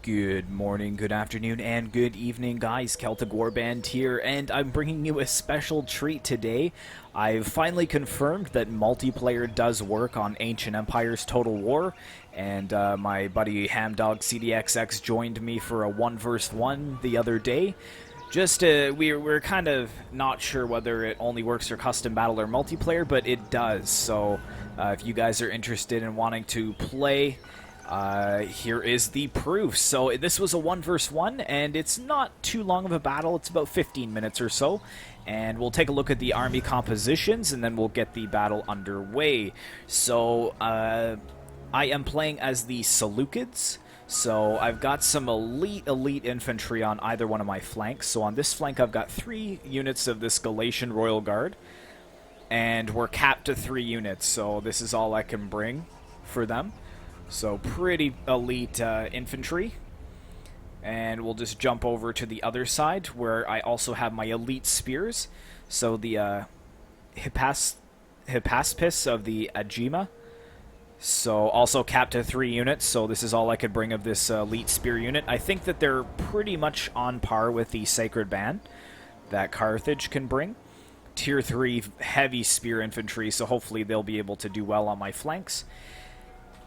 Good morning, good afternoon, and good evening, guys. Celtic Warband here, and I'm bringing you a special treat today. I've finally confirmed that multiplayer does work on Ancient Empires Total War, and my buddy Hamdog CDXX joined me for a 1v1 the other day. We're kind of not sure whether it only works for custom battle or multiplayer, but it does. So if you guys are interested in wanting to play, here is the proof. So this was a 1v1, and it's not too long of a battle. It's about 15 minutes or so. And we'll take a look at the army compositions, and then we'll get the battle underway. So I am playing as the Seleucids. So I've got some elite infantry on either one of my flanks. So on this flank, I've got 3 units of this Galatian Royal Guard. And we're capped to 3 units, so this is all I can bring for them. So pretty elite infantry. And we'll just jump over to the other side where I also have my elite spears. So the Hippaspis of the Agema. So also capped to 3 units, so this is all I could bring of this elite spear unit. I think that they're pretty much on par with the Sacred Band that Carthage can bring. Tier 3 heavy spear infantry, so hopefully they'll be able to do well on my flanks.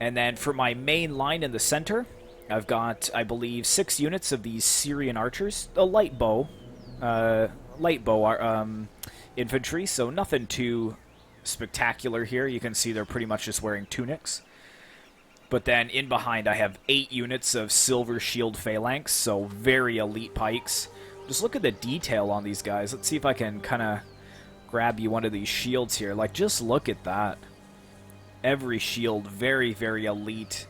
And then for my main line in the center, I've got, I believe, 6 units of these Syrian archers. A light bow infantry, so nothing too spectacular here. You can see they're pretty much just wearing tunics. But then in behind, I have 8 units of silver shield phalanx, so very elite pikes. Just look at the detail on these guys. Let's see if I can kind of grab you one of these shields here. Like, just look at that. Every shield, very, very elite.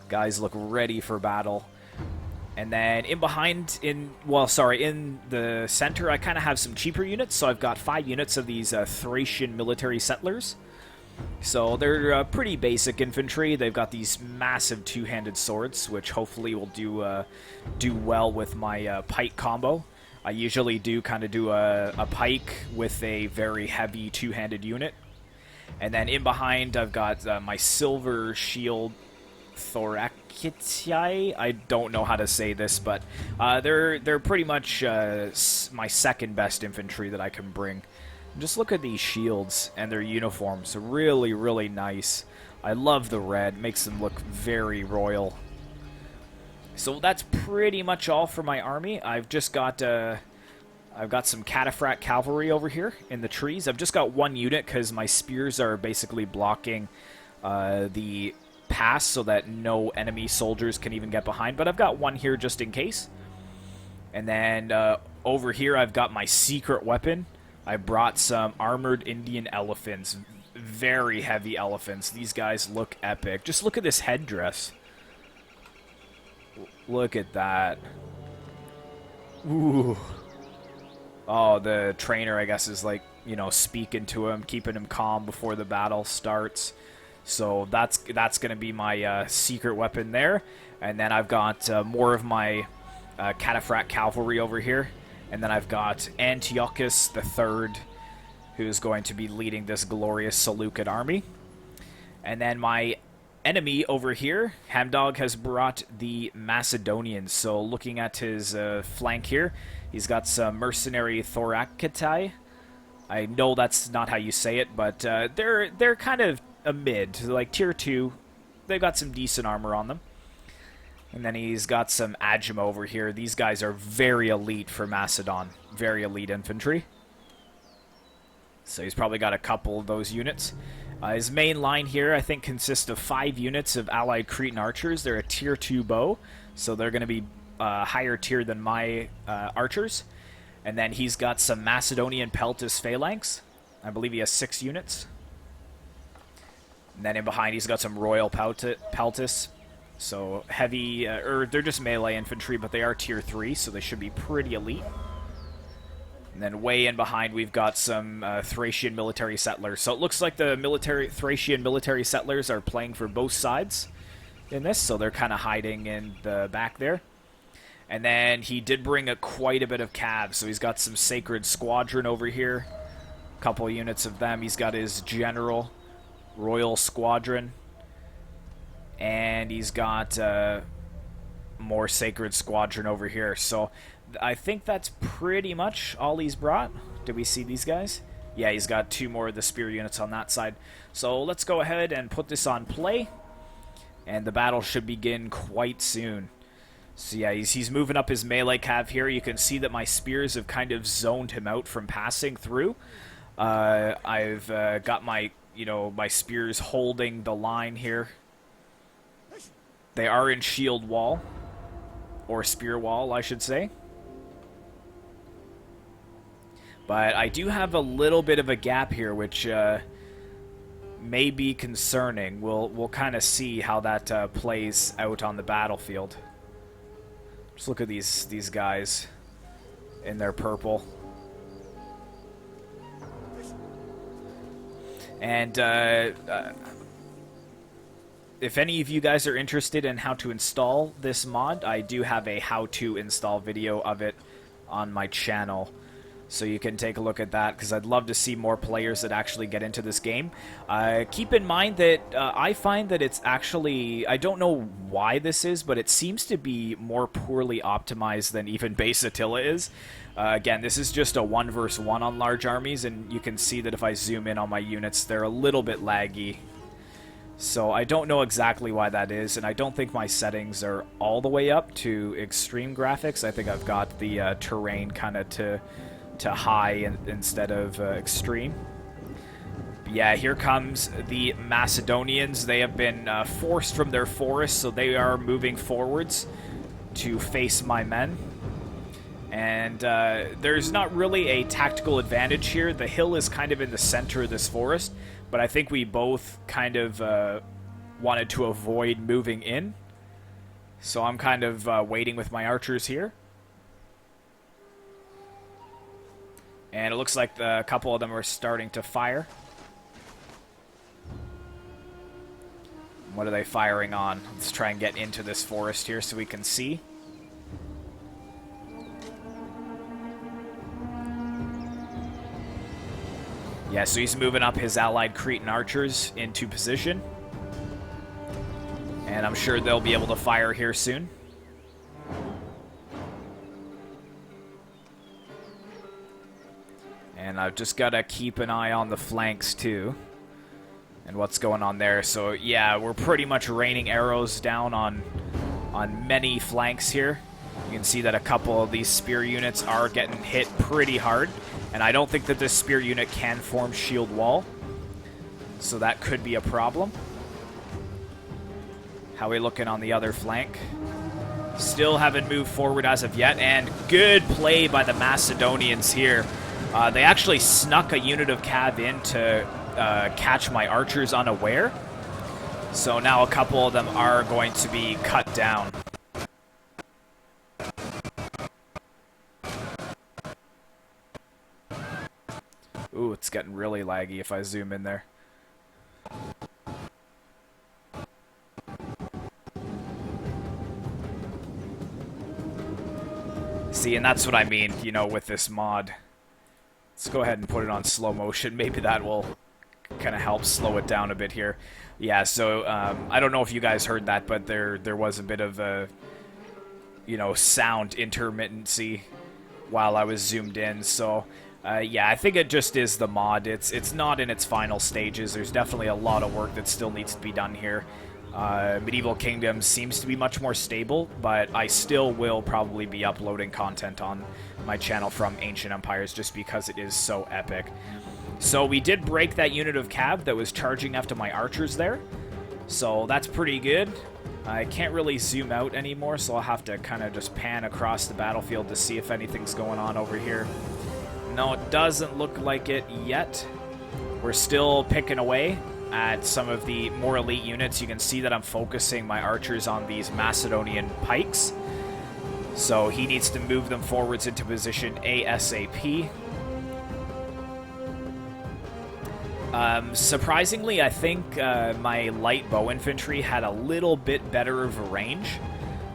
Guys look ready for battle. And then in behind, in the center, I kind of have some cheaper units. So I've got 5 units of these Thracian military settlers. So they're pretty basic infantry. They've got these massive two-handed swords, which hopefully will do well with my pike combo. I usually do a pike with a very heavy two-handed unit. And then in behind, I've got my silver shield thoracidae. I don't know how to say this, but they're pretty much my second best infantry that I can bring. And just look at these shields and their uniforms. Really, really nice. I love the red. Makes them look very royal. So that's pretty much all for my army. I've got some cataphract cavalry over here in the trees. I've just got 1 unit because my spears are basically blocking the pass so that no enemy soldiers can even get behind. But I've got 1 here just in case. And then over here I've got my secret weapon. I brought some armored Indian elephants. Very heavy elephants. These guys look epic. Just look at this headdress. Look at that. Ooh. Oh, the trainer, I guess, is like, speaking to him, keeping him calm before the battle starts. So that's going to be my secret weapon there. And then I've got more of my cataphract cavalry over here. And then I've got Antiochus III, who's going to be leading this glorious Seleucid army. And then my enemy over here, Hamdog, has brought the Macedonians. So looking at his flank here, he's got some mercenary thoracidae. I know that's not how you say it, but they're kind of a mid, like tier 2. They've got some decent armor on them. And then he's got some Agema over here. These guys are very elite for Macedon. Very elite infantry. So he's probably got a couple of those units. His main line here, I think, consists of 5 units of allied Cretan archers. They're a tier 2 bow, so they're going to be higher tier than my archers. And then he's got some Macedonian Peltis phalanx. I believe he has 6 units. And then in behind, he's got some Royal Peltis. So heavy, they're just melee infantry, but they are tier 3, so they should be pretty elite. And then way in behind, we've got some Thracian military settlers. So it looks like the Thracian military settlers are playing for both sides in this, so they're kind of hiding in the back there. And then he did bring quite a bit of cavs, so he's got some Sacred Squadron over here. A couple units of them. He's got his General Royal Squadron. And he's got more Sacred Squadron over here. So I think that's pretty much all he's brought. Did we see these guys? Yeah, he's got 2 more of the spear units on that side. So let's go ahead and put this on play. And the battle should begin quite soon. So yeah, he's moving up his melee cav here. You can see that my spears have kind of zoned him out from passing through. I've got my, my spears holding the line here. They are in shield wall. Or spear wall, I should say. But I do have a little bit of a gap here, which may be concerning. We'll kind of see how that plays out on the battlefield. Just look at these guys in their purple. And if any of you guys are interested in how to install this mod, I do have a how-to install video of it on my channel. So you can take a look at that, because I'd love to see more players that actually get into this game. Keep in mind that I find that it's actually... I don't know why this is, but it seems to be more poorly optimized than even base Attila is. Again, this is just a 1 versus 1 on large armies, and you can see that if I zoom in on my units, they're a little bit laggy. So I don't know exactly why that is, and I don't think my settings are all the way up to extreme graphics. I think I've got the terrain kind of to high instead of extreme. But yeah, here comes the Macedonians. They have been forced from their forest, so they are moving forwards to face my men. And there's not really a tactical advantage here. The hill is kind of in the center of this forest, but I think we both kind of wanted to avoid moving in. So I'm kind of waiting with my archers here. And it looks like a couple of them are starting to fire. What are they firing on? Let's try and get into this forest here so we can see. Yeah, so he's moving up his allied Cretan archers into position. And I'm sure they'll be able to fire here soon. And I've just got to keep an eye on the flanks, too. And what's going on there. So, yeah, we're pretty much raining arrows down on many flanks here. You can see that a couple of these spear units are getting hit pretty hard. And I don't think that this spear unit can form shield wall. So that could be a problem. How are we looking on the other flank? Still haven't moved forward as of yet. And good play by the Macedonians here. They actually snuck a unit of cav in to catch my archers unaware. So now a couple of them are going to be cut down. Ooh, it's getting really laggy if I zoom in there. See, and that's what I mean, with this mod. Let's go ahead and put it on slow motion. Maybe that will kind of help slow it down a bit here. Yeah, so I don't know if you guys heard that, but there was a bit of a, sound intermittency while I was zoomed in. So, yeah, I think it just is the mod. It's not in its final stages. There's definitely a lot of work that still needs to be done here. Medieval Kingdom seems to be much more stable, but I still will probably be uploading content on my channel from Ancient Empires just because it is so epic. So we did break that unit of cav that was charging after my archers there. So that's pretty good. I can't really zoom out anymore, so I'll have to kind of just pan across the battlefield to see if anything's going on over here. No, it doesn't look like it yet. We're still picking away at some of the more elite units. You can see that I'm focusing my archers on these Macedonian pikes. So he needs to move them forwards into position ASAP. Surprisingly, I think my light bow infantry had a little bit better of a range.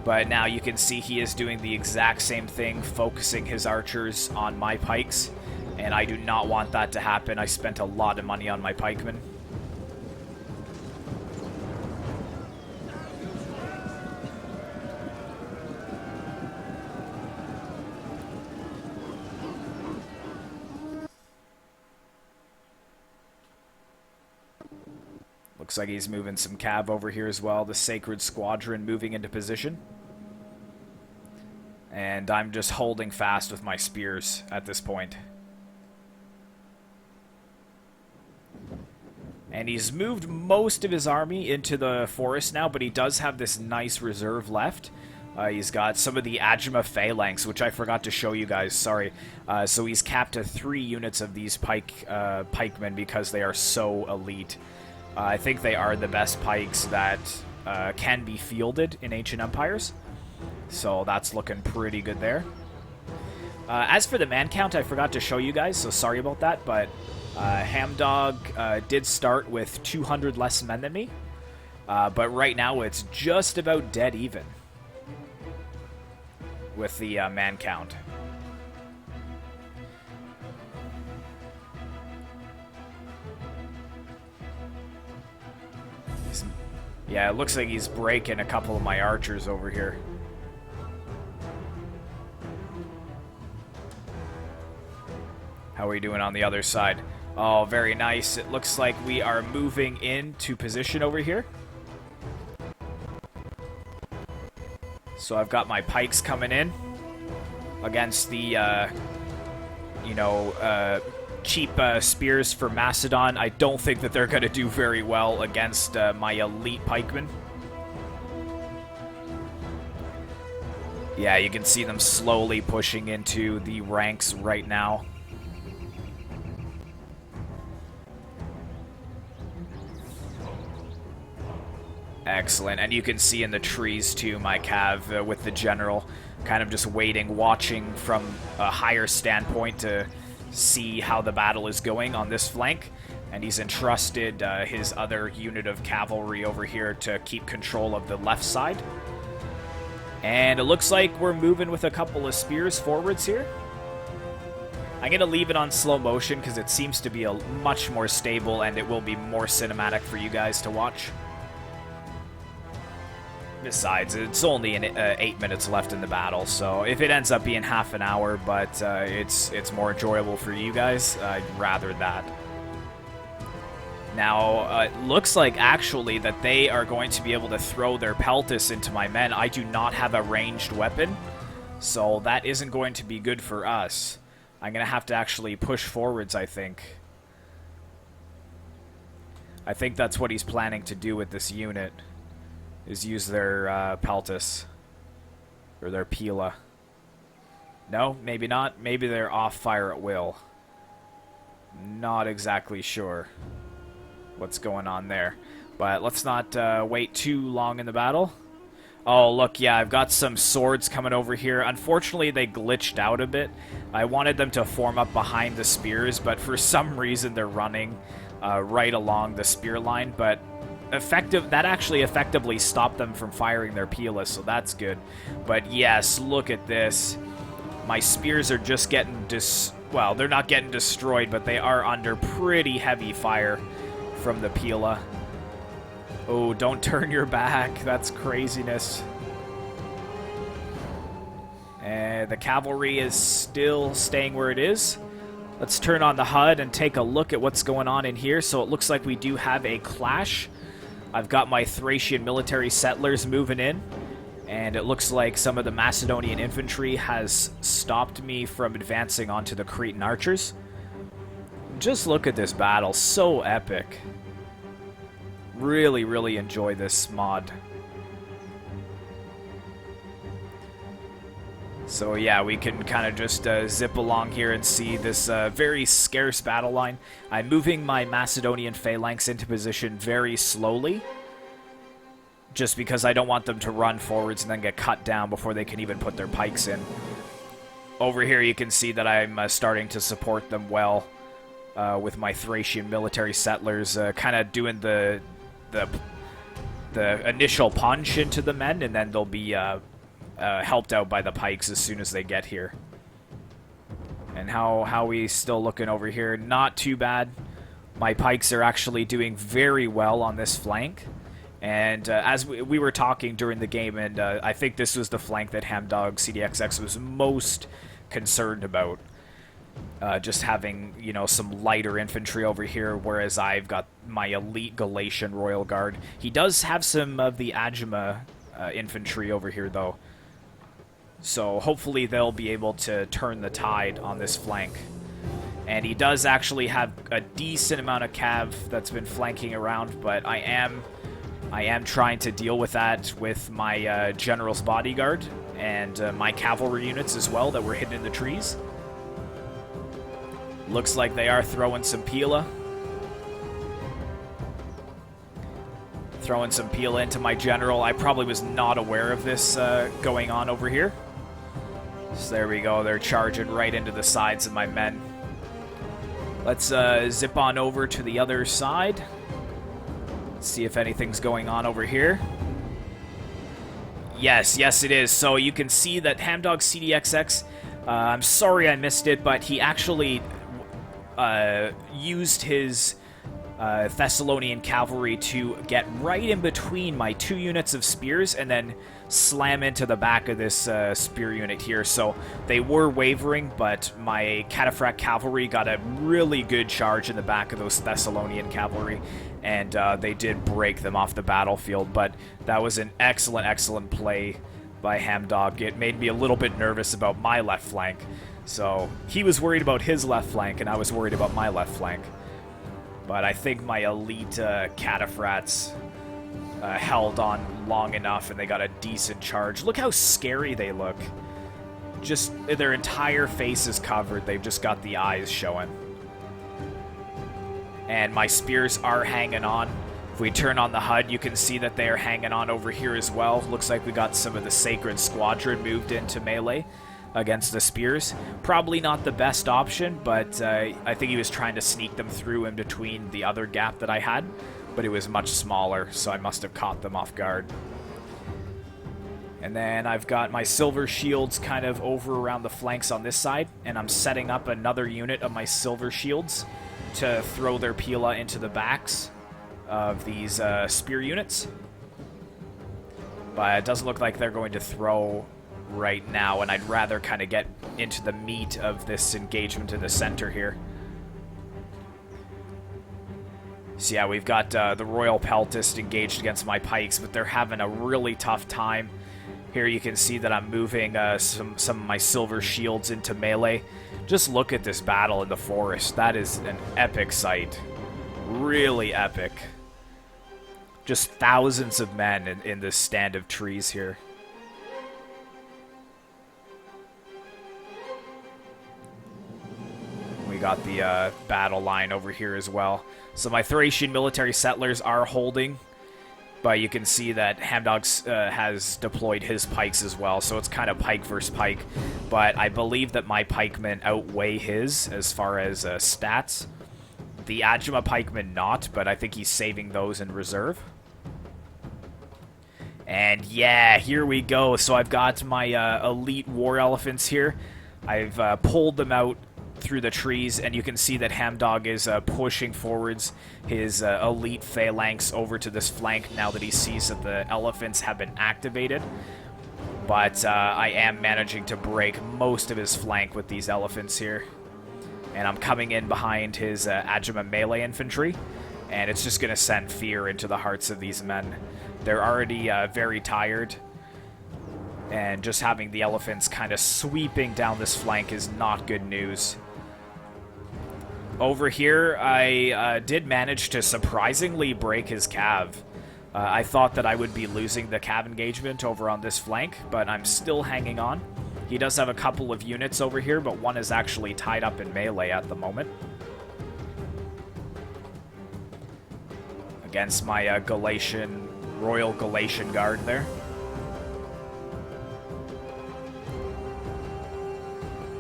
But now you can see he is doing the exact same thing, focusing his archers on my pikes. And I do not want that to happen. I spent a lot of money on my pikemen. Looks like he's moving some cav over here as well. The Sacred Squadron moving into position. And I'm just holding fast with my spears at this point. And he's moved most of his army into the forest now, but he does have this nice reserve left. He's got some of the Ajima phalanx, which I forgot to show you guys, sorry. So he's capped to 3 units of these pikemen because they are so elite. I think they are the best pikes that can be fielded in ancient empires. So that's looking pretty good there. As for the man count, I forgot to show you guys, so sorry about that, but Hamdog did start with 200 less men than me, but right now it's just about dead even with the man count. Yeah, it looks like he's breaking a couple of my archers over here. How are we doing on the other side? Oh, very nice. It looks like we are moving into position over here. So I've got my pikes coming in against the, cheap spears for Macedon. I don't think that they're going to do very well against my elite pikemen. Yeah, you can see them slowly pushing into the ranks right now. Excellent, and you can see in the trees too my cav with the general kind of just waiting, watching from a higher standpoint to see how the battle is going on this flank, and he's entrusted his other unit of cavalry over here to keep control of the left side. And it looks like we're moving with a couple of spears forwards here. I'm going to leave it on slow motion because it seems to be a much more stable and it will be more cinematic for you guys to watch. Besides, it's only 8 minutes left in the battle, so if it ends up being half an hour, but it's more enjoyable for you guys, I'd rather that. Now, it looks like actually that they are going to be able to throw their peltis into my men. I do not have a ranged weapon, so that isn't going to be good for us. I'm going to have to actually push forwards, I think. I think that's what he's planning to do with this unit. Is use their peltis. Or their pila. No, maybe not. Maybe they're off fire at will. Not exactly sure what's going on there. But let's not wait too long in the battle. Oh, look, yeah, I've got some swords coming over here. Unfortunately, they glitched out a bit. I wanted them to form up behind the spears, but for some reason they're running right along the spear line. But that actually effectively stopped them from firing their pilas, so that's good. But yes, look at this. My spears are just getting well, they're not getting destroyed, but they are under pretty heavy fire from the pila. Oh, don't turn your back. That's craziness. And the cavalry is still staying where it is. Let's turn on the HUD and take a look at what's going on in here. So it looks like we do have a clash. I've got my Thracian military settlers moving in, and it looks like some of the Macedonian infantry has stopped me from advancing onto the Cretan archers. Just look at this battle, so epic. Really, really enjoy this mod. So yeah, we can kind of just zip along here and see this very scarce battle line. I'm moving my Macedonian phalanx into position very slowly, just because I don't want them to run forwards and then get cut down before they can even put their pikes in. Over here you can see that I'm starting to support them well with my Thracian military settlers, kind of doing the initial punch into the men, and then they'll be helped out by the pikes as soon as they get here. And how we still looking over here? Not too bad. My pikes are actually doing very well on this flank. And as we were talking during the game, and I think this was the flank that Hamdog CDXX was most concerned about. Just having, you know, some lighter infantry over here, whereas I've got my elite Galatian Royal Guard. He does have some of the Agema infantry over here, though. So hopefully they'll be able to turn the tide on this flank. And he does actually have a decent amount of cav that's been flanking around, but I am trying to deal with that with my General's Bodyguard and my cavalry units as well that were hidden in the trees. Looks like they are throwing some Pila. Throwing some Pila into my general. I probably was not aware of this going on over here. So there we go. They're charging right into the sides of my men. Let's zip on over to the other side. Let's see if anything's going on over here. Yes, it is. So you can see that Hamdog CDXX, I'm sorry I missed it, but he actually used his Thessalonian cavalry to get right in between my 2 units of spears and then slam into the back of this spear unit here. So they were wavering, but my Cataphract cavalry got a really good charge in the back of those Thessalonian cavalry, and they did break them off the battlefield. But that was an excellent play by Hamdog. It made me a little bit nervous about my left flank. So he was worried about his left flank, and I was worried about my left flank. But I think my elite Cataphracts held on long enough, and they got a decent charge. Look how scary they look. Just, their entire face is covered. They've just got the eyes showing. And my spears are hanging on. If we turn on the HUD, you can see that they are hanging on over here as well. Looks like we got some of the Sacred Squadron moved into melee against the spears. Probably not the best option, but I think he was trying to sneak them through in between the other gap that I had, but it was much smaller, so I must have caught them off guard. And then I've got my silver shields kind of over around the flanks on this side, and I'm setting up another unit of my silver shields to throw their Pila into the backs of these spear units. But it doesn't look like they're going to throw right now, and I'd rather kind of get into the meat of this engagement in the center here. So yeah, we've got the Royal Peltist engaged against my pikes, but they're having a really tough time. Here you can see that I'm moving some of my silver shields into melee. Just look at this battle in the forest. That is an epic sight. Really epic. Just thousands of men in this stand of trees here. We got the battle line over here as well. So my Thracian military settlers are holding, but you can see that Hamdog has deployed his pikes as well, so it's kind of pike versus pike. But I believe that my pikemen outweigh his as far as stats. The Agema pikemen not, but I think he's saving those in reserve. And yeah, here we go. So I've got my elite war elephants here. I've pulled them out through the trees, and you can see that Hamdog is pushing forwards his elite phalanx over to this flank now that he sees that the elephants have been activated. But I am managing to break most of his flank with these elephants here. And I'm coming in behind his Agema melee infantry, and it's just going to send fear into the hearts of these men. They're already very tired, and just having the elephants kind of sweeping down this flank is not good news. Over here, I did manage to surprisingly break his cav. I thought that I would be losing the cav engagement over on this flank, but I'm still hanging on. He does have a couple of units over here, but one is actually tied up in melee at the moment. Against my Royal Galatian Guard there.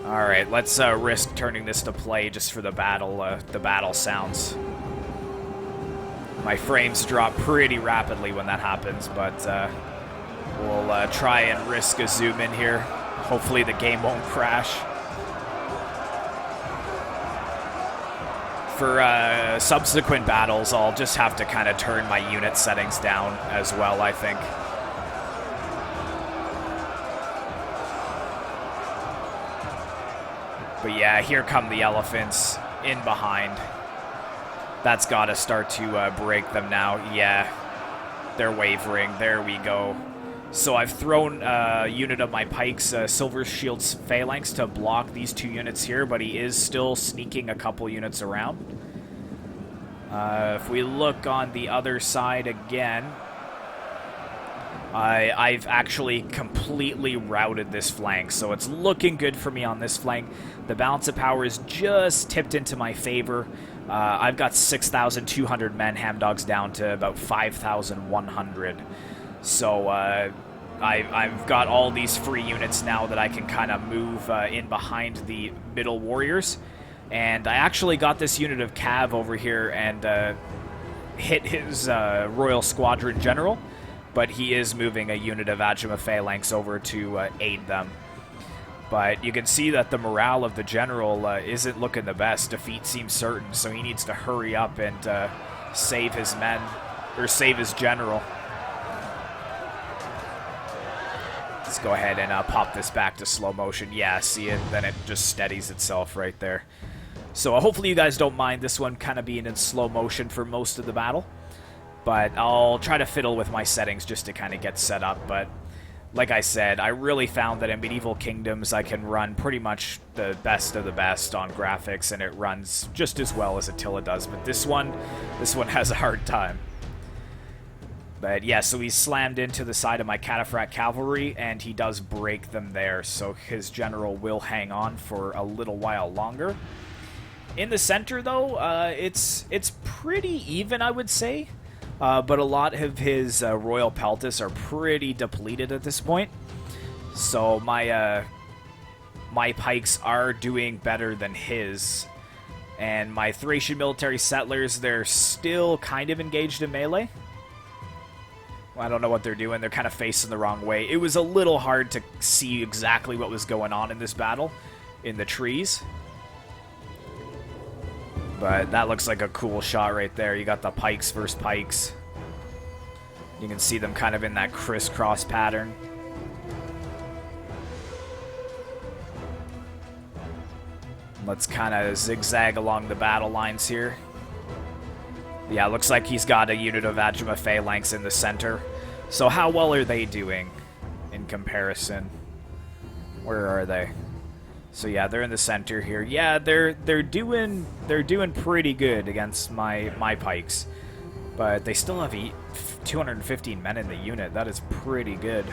Alright, let's risk turning this to play just for the battle sounds. My frames drop pretty rapidly when that happens, but we'll try and risk a zoom in here. Hopefully the game won't crash. For subsequent battles, I'll just have to kind of turn my unit settings down as well, I think. But yeah, here come the elephants in behind. That's got to start to break them now. Yeah, they're wavering. There we go. So I've thrown a unit of my pikes, Silver Shield's phalanx, to block these 2 units here, but he is still sneaking a couple units around. If we look on the other side again, I've actually completely routed this flank, so it's looking good for me on this flank. The balance of power is just tipped into my favor. I've got 6,200 men, Hamdog's down to about 5,100. So I've got all these free units now that I can kind of move in behind the middle warriors. And I actually got this unit of Cav over here and hit his Royal Squadron General, but he is moving a unit of Agima Phalanx over to aid them. But you can see that the morale of the general isn't looking the best. Defeat seems certain, so he needs to hurry up and save his men, or save his general. Let's go ahead and pop this back to slow motion. Yeah, see it? Then it just steadies itself right there. So hopefully you guys don't mind this one kind of being in slow motion for most of the battle. But I'll try to fiddle with my settings just to kind of get set up. But like I said, I really found that in Medieval Kingdoms I can run pretty much the best of the best on graphics, and it runs just as well as Attila does. But this one has a hard time. But yeah, so he's slammed into the side of my Cataphract cavalry, and he does break them there. So his general will hang on for a little while longer. In the center, though, it's pretty even, I would say. But a lot of his Royal Peltis are pretty depleted at this point. So my pikes are doing better than his. And my Thracian military settlers, they're still kind of engaged in melee. Well, I don't know what they're doing. They're kind of facing the wrong way. It was a little hard to see exactly what was going on in this battle in the trees. But that looks like a cool shot right there. You got the pikes versus pikes. You can see them kind of in that crisscross pattern. Let's kind of zigzag along the battle lines here. Yeah, looks like he's got a unit of Agima Phalanx in the center. So how well are they doing in comparison? Where are they? So yeah, they're in the center here. Yeah, they're doing pretty good against my pikes, but they still have 215 men in the unit. That is pretty good.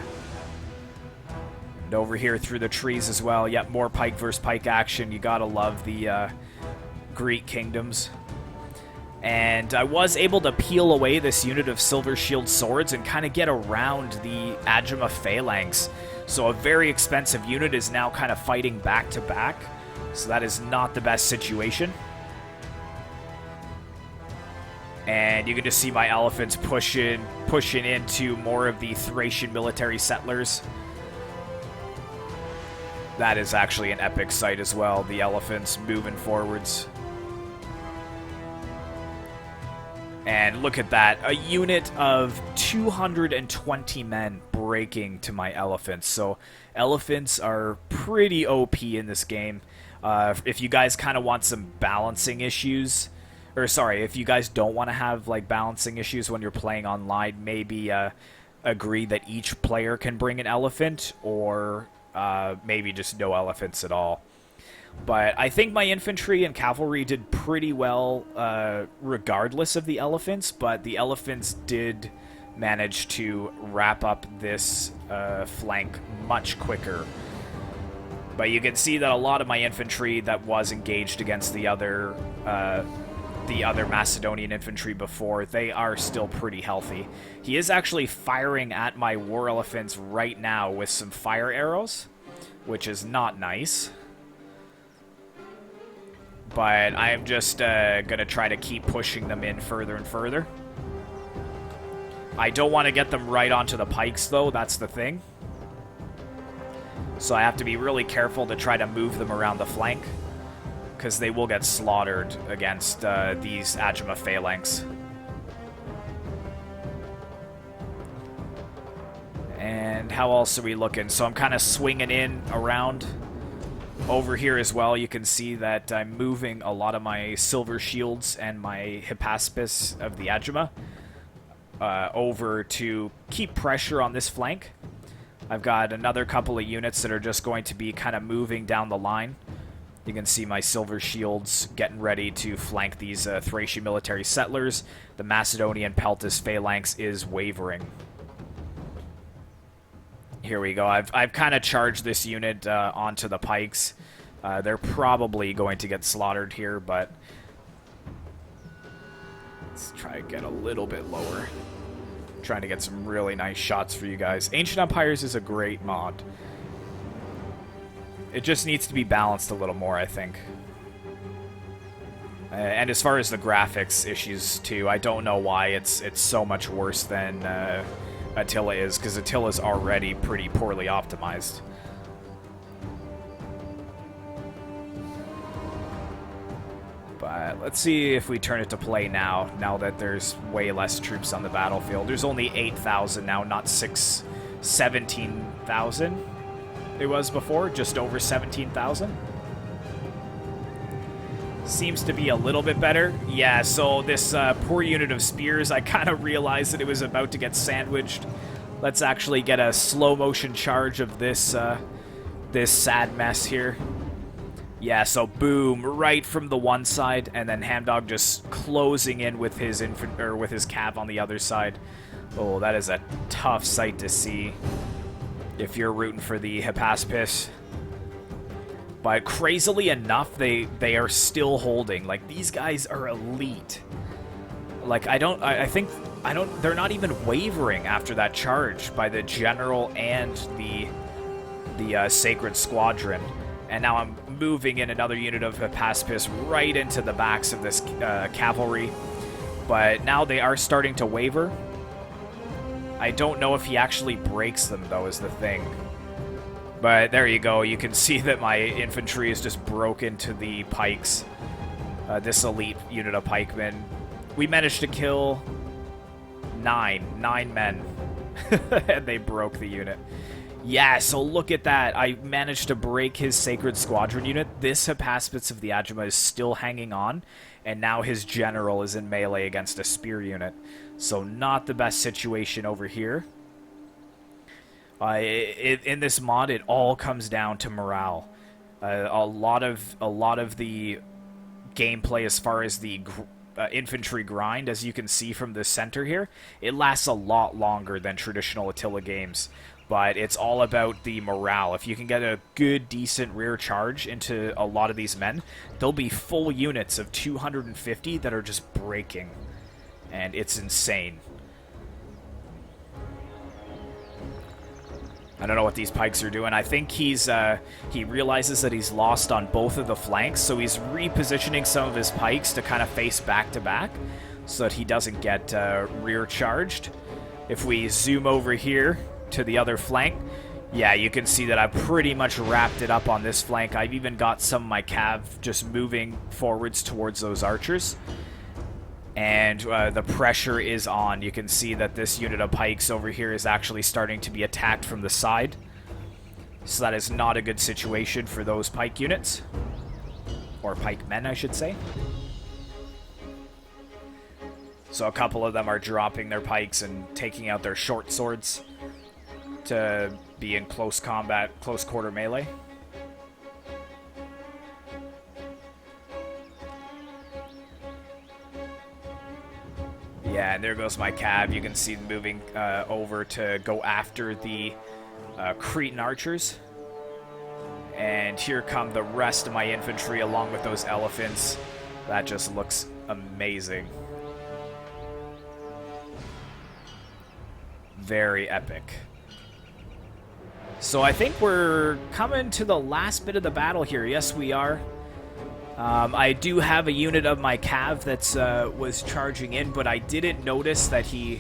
And over here through the trees as well. Yep, more pike versus pike action. You gotta love the Greek kingdoms. And I was able to peel away this unit of Silver Shield swords and kind of get around the Agima Phalanx. So a very expensive unit is now kind of fighting back to back. So that is not the best situation. And you can just see my elephants pushing into more of the Thracian military settlers. That is actually an epic sight as well, the elephants moving forwards. And look at that, a unit of 220 men breaking to my elephants. So elephants are pretty OP in this game. If you guys kind of want some balancing issues, or sorry, if you guys don't want to have like balancing issues when you're playing online, maybe agree that each player can bring an elephant, or maybe just no elephants at all. But I think my infantry and cavalry did pretty well regardless of the elephants, but the elephants did manage to wrap up this flank much quicker. But you can see that a lot of my infantry that was engaged against the other Macedonian infantry before, they are still pretty healthy. He is actually firing at my war elephants right now with some fire arrows, which is not nice. But I am just going to try to keep pushing them in further and further. I don't want to get them right onto the pikes, though. That's the thing. So I have to be really careful to try to move them around the flank, because they will get slaughtered against these Agima Phalanx. And how else are we looking? So I'm kind of swinging in around Over here as well, you can see that I'm moving a lot of my silver shields and my Hippaspis of the Agema over to keep pressure on this flank. I've got another couple of units that are just going to be kind of moving down the line. You can see my silver shields getting ready to flank these Thracian military settlers. The Macedonian Peltis phalanx is wavering. Here we go. I've kind of charged this unit onto the pikes. They're probably going to get slaughtered here, but let's try to get a little bit lower. I'm trying to get some really nice shots for you guys. Ancient Empires is a great mod. It just needs to be balanced a little more, I think. And as far as the graphics issues too, I don't know why it's so much worse than Attila is, because Attila's already pretty poorly optimized. But let's see if we turn it to play now that there's way less troops on the battlefield. There's only 8,000 now, not 17,000 it was before, just over 17,000. Seems to be a little bit better. Yeah, so this poor unit of spears, I kind of realized that it was about to get sandwiched. Let's actually get a slow motion charge of this this sad mess here. Yeah, so boom, right from the one side, and then Hamdog just closing in with his with his cav on the other side. Oh, that is a tough sight to see if you're rooting for the Hippaspis. But crazily enough, they are still holding. Like, these guys are elite. Like, I think they're not even wavering after that charge by the general and the Sacred Squadron. And now I'm moving in another unit of Hippaspis right into the backs of this cavalry. But now they are starting to waver. I don't know if he actually breaks them, though, is the thing. But there you go. You can see that my infantry is just broke into the pikes. This elite unit of pikemen. We managed to kill nine men. And they broke the unit. Yeah, so look at that. I managed to break his Sacred Squadron unit. This Hippaspis of the Agema is still hanging on. And now his general is in melee against a spear unit. So not the best situation over here. In this mod, it all comes down to morale. A lot of the gameplay, as far as the infantry grind, as you can see from the center here, it lasts a lot longer than traditional Attila games. But it's all about the morale. If you can get a good, decent rear charge into a lot of these men, there'll be full units of 250 that are just breaking. And it's insane. I don't know what these pikes are doing. I think he realizes that he's lost on both of the flanks, so he's repositioning some of his pikes to kind of face back-to-back so that he doesn't get rear charged. If we zoom over here to the other flank, yeah, you can see that I've pretty much wrapped it up on this flank. I've even got some of my cav just moving forwards towards those archers. And the pressure is on. You can see that this unit of pikes over here is actually starting to be attacked from the side. So that is not a good situation for those pike units. Or pike men, I should say. So a couple of them are dropping their pikes and taking out their short swords to be in close combat, close quarter melee. Yeah, and there goes my cav. You can see them moving over to go after the Cretan archers. And here come the rest of my infantry along with those elephants. That just looks amazing. Very epic. So I think we're coming to the last bit of the battle here. Yes, we are. I do have a unit of my cav that's was charging in, but I didn't notice that he...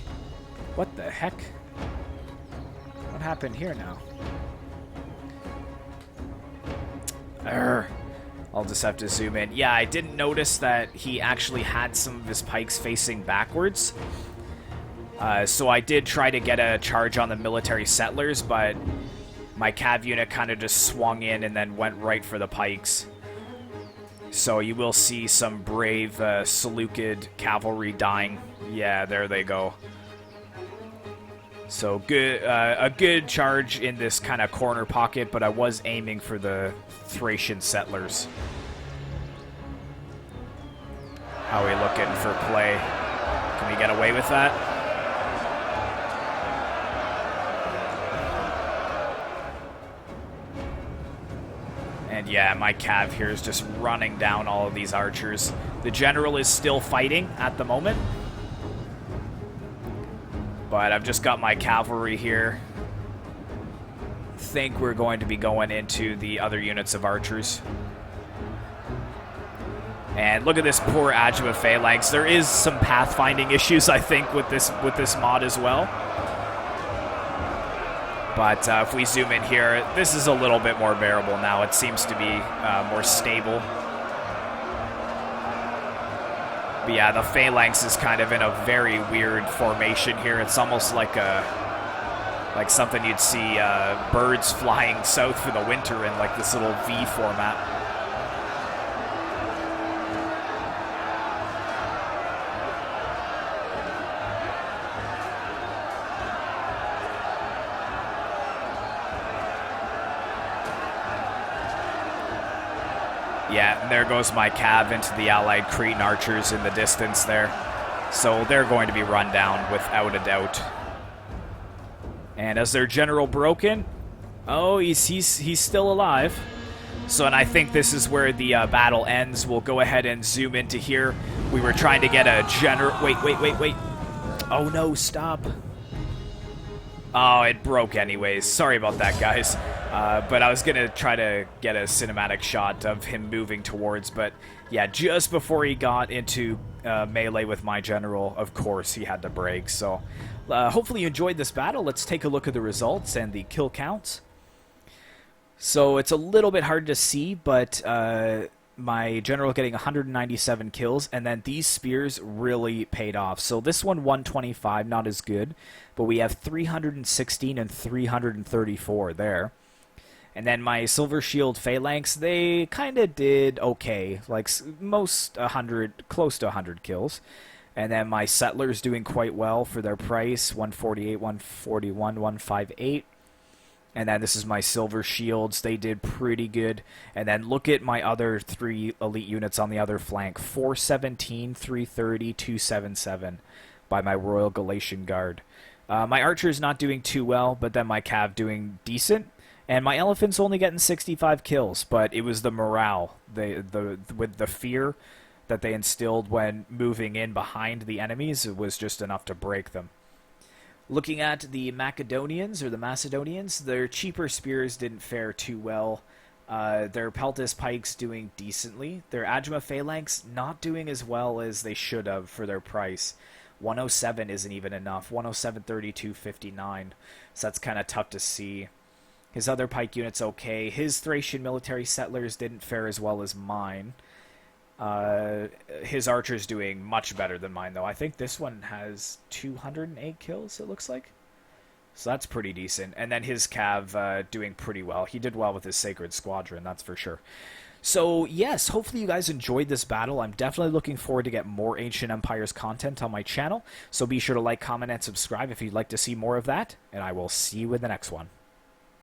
What the heck? What happened here now? I'll just have to zoom in. Yeah, I didn't notice that he actually had some of his pikes facing backwards. So I did try to get a charge on the military settlers, but my cav unit kind of just swung in and then went right for the pikes. So you will see some brave Seleucid cavalry dying. Yeah, there they go. So good, a good charge in this kind of corner pocket, but I was aiming for the Thracian settlers. How are we looking for play? Can we get away with that? And yeah, my cav here is just running down all of these archers. The general is still fighting at the moment. But I've just got my cavalry here. Think we're going to be going into the other units of archers. And look at this poor Adjua phalanx. There is some pathfinding issues, I think, with this mod as well. But if we zoom in here, this is a little bit more bearable now. It seems to be more stable. But yeah, the phalanx is kind of in a very weird formation here. It's almost like something you'd see birds flying south for the winter in like this little V format. Yeah, and there goes my cav into the allied Cretan archers in the distance there. So they're going to be run down without a doubt. And as their general broken, oh, he's still alive. So, and I think this is where the battle ends. We'll go ahead and zoom into here. We were trying to get a general... Wait. Oh no, stop. Oh, it broke anyways. Sorry about that, guys. But I was going to try to get a cinematic shot of him moving towards. But yeah, just before he got into melee with my general, of course, he had to break. So hopefully you enjoyed this battle. Let's take a look at the results and the kill counts. So it's a little bit hard to see, but my general getting 197 kills, and then these spears really paid off. So this one, 125, not as good, but we have 316 and 334 there. And then my Silver Shield Phalanx, they kind of did okay, like most 100, close to 100 kills. And then my Settlers doing quite well for their price, 148, 141, 158. And then this is my Silver Shields. They did pretty good. And then look at my other three elite units on the other flank. 417, 330, 277 by my Royal Galatian Guard. My Archer's not doing too well, but then my Cav doing decent. And my Elephant's only getting 65 kills, but it was the morale, with the fear that they instilled when moving in behind the enemies, it was just enough to break them. Looking at the Macedonians, their cheaper spears didn't fare too well. Their Peltis pikes doing decently. Their Adjua phalanx not doing as well as they should have for their price. 107 isn't even enough. 107, 32, 59. So that's kind of tough to see. His other pike unit's okay. His Thracian military settlers didn't fare as well as mine. His archer's doing much better than mine, though. I think this one has 208 kills, it looks like. So that's pretty decent. And then his Cav doing pretty well. He did well with his Sacred Squadron, that's for sure. So, yes, hopefully you guys enjoyed this battle. I'm definitely looking forward to get more Ancient Empires content on my channel. So be sure to like, comment, and subscribe if you'd like to see more of that. And I will see you in the next one.